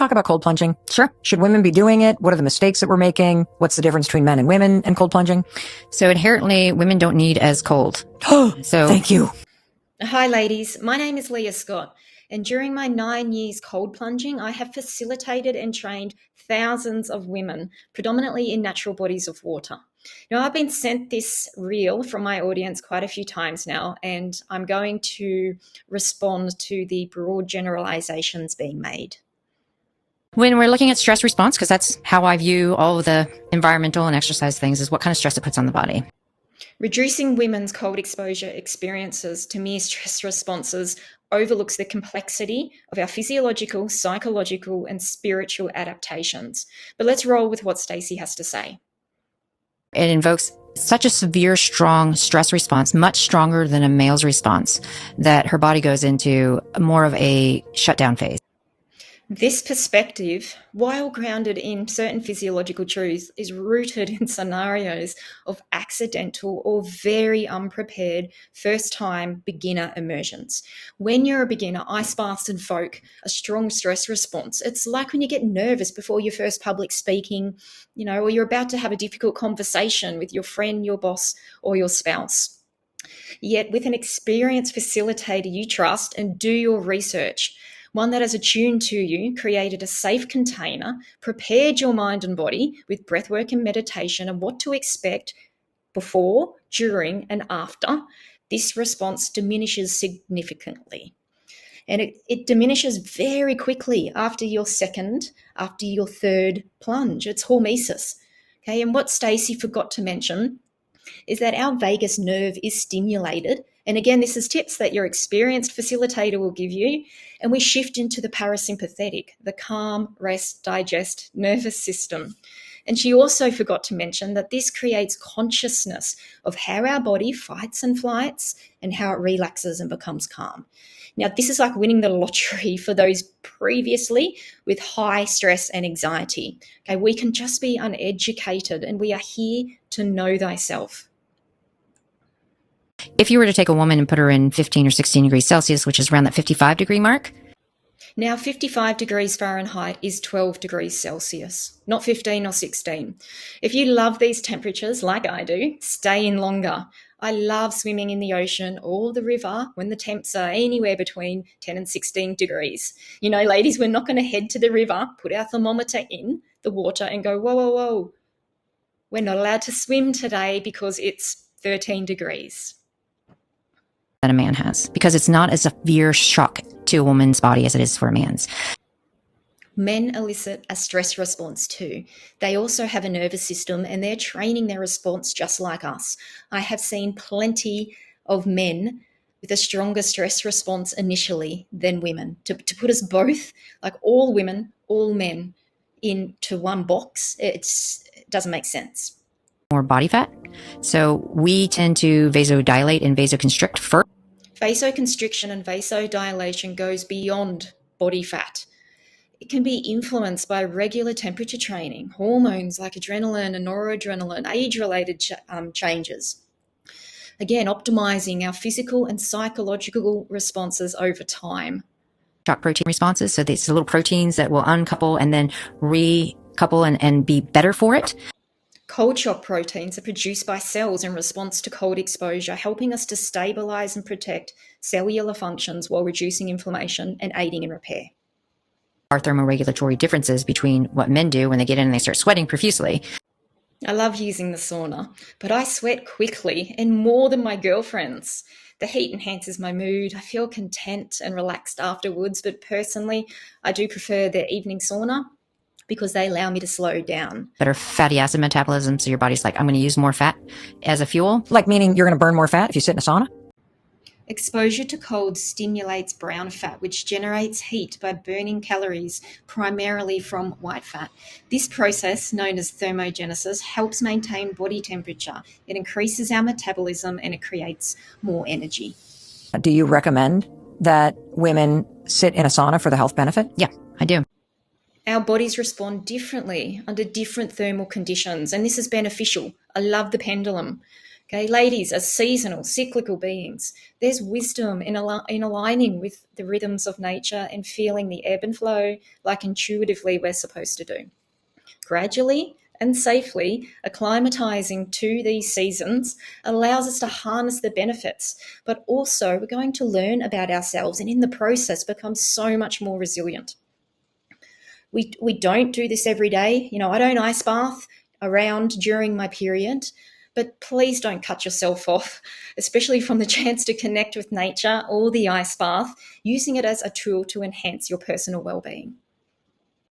talk about cold plunging? Sure. Should women be doing it? What are the mistakes that we're making? What's the difference between men and women and cold plunging? So inherently, women don't need as cold. Thank you. Hi ladies, my name is Leah Scott, and during my 9 years cold plunging, I have facilitated and trained thousands of women, predominantly in natural bodies of water. Now, I've been sent this reel from my audience quite a few times now, and I'm going to respond to the broad generalizations being made. When we're looking at stress response, because that's how I view all of the environmental and exercise things, is what kind of stress it puts on the body. Reducing women's cold exposure experiences to mere stress responses overlooks the complexity of our physiological, psychological, and spiritual adaptations. But let's roll with what Stacy has to say. It invokes such a severe, strong stress response, much stronger than a male's response, that her body goes into more of a shutdown phase. This perspective, while grounded in certain physiological truths, is rooted in scenarios of accidental or very unprepared first-time beginner immersions. When you're a beginner, ice baths invoke a strong stress response. It's like when you get nervous before your first public speaking, or you're about to have a difficult conversation with your friend, your boss, or your spouse. Yet with an experienced facilitator you trust and do your research, one that has attuned to you, created a safe container, prepared your mind and body with breathwork and meditation and what to expect before, during, and after, this response diminishes significantly. And it diminishes very quickly after your second, after your third plunge. It's hormesis. Okay, and what Stacy forgot to mention is that our vagus nerve is stimulated. And again, this is tips that your experienced facilitator will give you. And we shift into the parasympathetic, the calm, rest, digest nervous system. And she also forgot to mention that this creates consciousness of how our body fights and flights and how it relaxes and becomes calm. Now, this is like winning the lottery for those previously with high stress and anxiety. Okay, we can just be uneducated, and we are here to know thyself. If you were to take a woman and put her in 15 or 16 degrees Celsius, which is around that 55 degree mark. Now, 55 degrees Fahrenheit is 12 degrees Celsius, not 15 or 16. If you love these temperatures like I do, stay in longer. I love swimming in the ocean or the river when the temps are anywhere between 10 and 16 degrees. Ladies, we're not going to head to the river, put our thermometer in the water and go, whoa, whoa, whoa. We're not allowed to swim today because it's 13 degrees. That a man has, because it's not as severe shock to a woman's body as it is for a man's. Men elicit a stress response too. They also have a nervous system and they're training their response just like us. I have seen plenty of men with a stronger stress response initially than women. To put us both, like all women, all men, into one box, it doesn't make sense. More body fat. So we tend to vasodilate and vasoconstrict first. Vasoconstriction and vasodilation goes beyond body fat. It can be influenced by regular temperature training, hormones like adrenaline and noradrenaline, age-related changes. Again, optimizing our physical and psychological responses over time. Shock protein responses. So these little proteins that will uncouple and then recouple and be better for it. Cold shock proteins are produced by cells in response to cold exposure, helping us to stabilize and protect cellular functions while reducing inflammation and aiding in repair. Our thermoregulatory differences between what men do when they get in and they start sweating profusely. I love using the sauna, but I sweat quickly and more than my girlfriends. The heat enhances my mood. I feel content and relaxed afterwards, but personally, I do prefer the evening sauna because they allow me to slow down. Better fatty acid metabolism, so your body's like, I'm going to use more fat as a fuel. Like meaning you're going to burn more fat if you sit in a sauna? Exposure to cold stimulates brown fat, which generates heat by burning calories, primarily from white fat. This process, known as thermogenesis, helps maintain body temperature. It increases our metabolism and it creates more energy. Do you recommend that women sit in a sauna for the health benefit? Yeah, I do. Our bodies respond differently under different thermal conditions, and this is beneficial. I love the pendulum. Okay, ladies are seasonal, cyclical beings. There's wisdom in aligning with the rhythms of nature and feeling the ebb and flow like intuitively we're supposed to do. Gradually and safely acclimatizing to these seasons allows us to harness the benefits, but also we're going to learn about ourselves and in the process become so much more resilient. We don't do this every day. I don't ice bath around during my period, but please don't cut yourself off, especially from the chance to connect with nature or the ice bath, using it as a tool to enhance your personal well-being.